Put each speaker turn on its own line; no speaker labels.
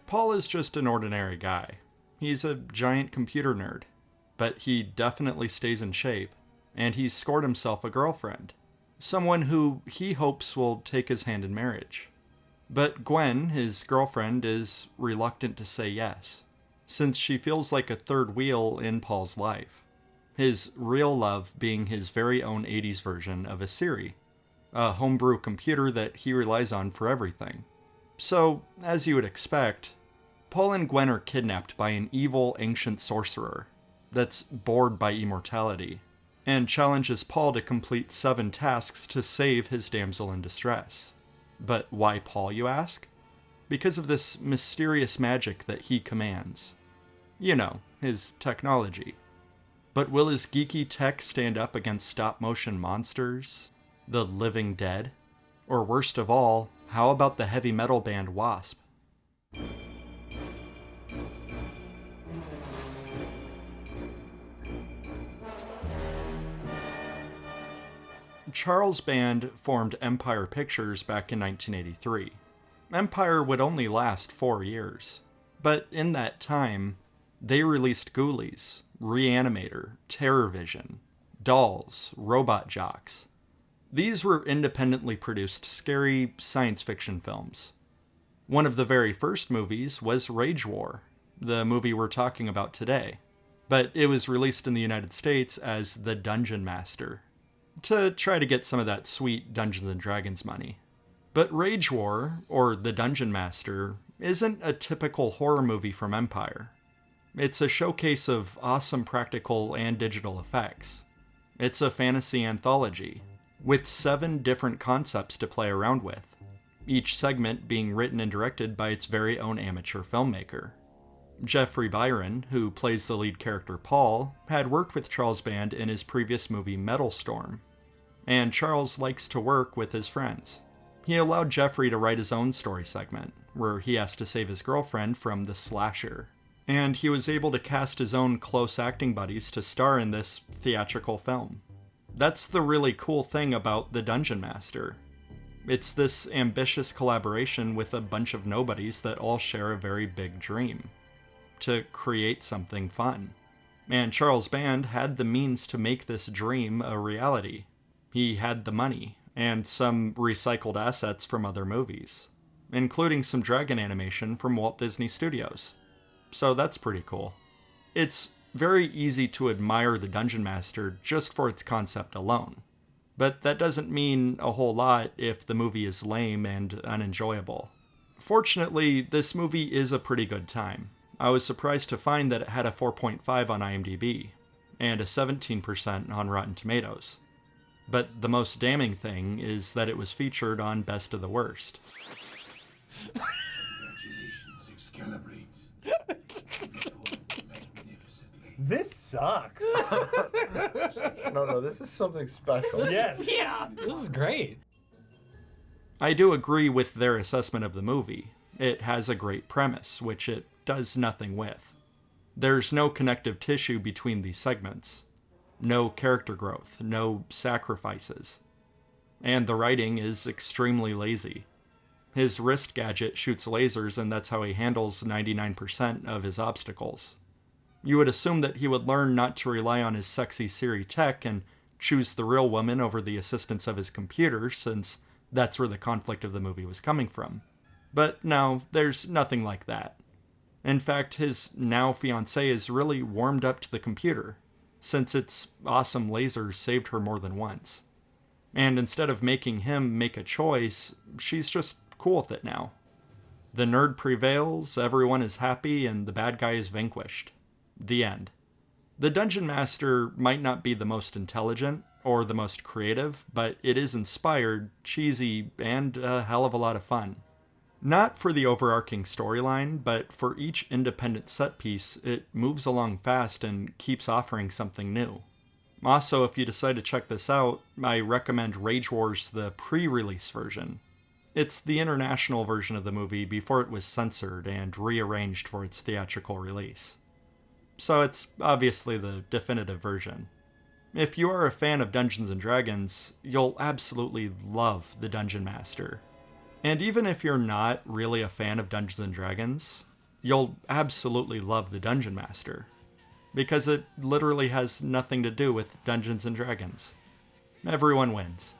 Paul is just an ordinary guy. He's a giant computer nerd, but he definitely stays in shape, and he's scored himself a girlfriend, someone who he hopes will take his hand in marriage. But Gwen, his girlfriend, is reluctant to say yes, since she feels like a third wheel in Paul's life. His real love being his very own 80s version of a Siri, a homebrew computer that he relies on for everything. So, as you would expect, Paul and Gwen are kidnapped by an evil ancient sorcerer that's bored by immortality, and challenges Paul to complete 7 tasks to save his damsel in distress. But why Paul, you ask? Because of this mysterious magic that he commands. You know, his technology. But will his geeky tech stand up against stop-motion monsters? The living dead? Or worst of all, how about the heavy metal band Wasp? Charles Band formed Empire Pictures back in 1983. Empire would only last 4 years, but in that time, they released Ghoulies, Reanimator, Terror Vision, Dolls, Robot Jocks. These were independently produced, scary science fiction films. One of the very first movies was Rage War, the movie we're talking about today, but it was released in the United States as The Dungeonmaster, to try to get some of that sweet Dungeons & Dragons money. But Rage War, or The Dungeonmaster, isn't a typical horror movie from Empire. It's a showcase of awesome practical and digital effects. It's a fantasy anthology, with 7 different concepts to play around with, each segment being written and directed by its very own amateur filmmaker. Jeffrey Byron, who plays the lead character Paul, had worked with Charles Band in his previous movie Metal Storm, and Charles likes to work with his friends. He allowed Jeffrey to write his own story segment, where he has to save his girlfriend from the slasher, and he was able to cast his own close acting buddies to star in this theatrical film. That's the really cool thing about The Dungeonmaster. It's this ambitious collaboration with a bunch of nobodies that all share a very big dream: to create something fun. And Charles Band had the means to make this dream a reality. He had the money, and some recycled assets from other movies, including some dragon animation from Walt Disney Studios. So that's pretty cool. It's very easy to admire The Dungeonmaster just for its concept alone, but that doesn't mean a whole lot if the movie is lame and unenjoyable. Fortunately, this movie is a pretty good time. I was surprised to find that it had a 4.5 on IMDb, and a 17% on Rotten Tomatoes. But the most damning thing is that it was featured on Best of the Worst.
Congratulations, Excalibate.
This sucks.
No, this is something special.
Yes. Yeah, this is great.
I do agree with their assessment of the movie. It has a great premise, which it does nothing with. There's no connective tissue between these segments. No character growth, no sacrifices. And the writing is extremely lazy. His wrist gadget shoots lasers, and that's how he handles 99% of his obstacles. You would assume that he would learn not to rely on his sexy Siri tech and choose the real woman over the assistance of his computer, since that's where the conflict of the movie was coming from. But no, there's nothing like that. In fact, his now fiancée is really warmed up to the computer, since its awesome lasers saved her more than once. And instead of making him make a choice, she's just cool with it now. The nerd prevails, everyone is happy, and the bad guy is vanquished. The end. The Dungeonmaster might not be the most intelligent or the most creative, but it is inspired, cheesy, and a hell of a lot of fun. Not for the overarching storyline, but for each independent set piece, it moves along fast and keeps offering something new. Also, if you decide to check this out, I recommend Rage Wars, the pre-release version. It's the international version of the movie before it was censored and rearranged for its theatrical release. So it's obviously the definitive version. If you are a fan of Dungeons & Dragons, you'll absolutely love The Dungeonmaster. And even if you're not really a fan of Dungeons & Dragons, you'll absolutely love the Dungeonmaster, because it literally has nothing to do with Dungeons and Dragons. Everyone wins.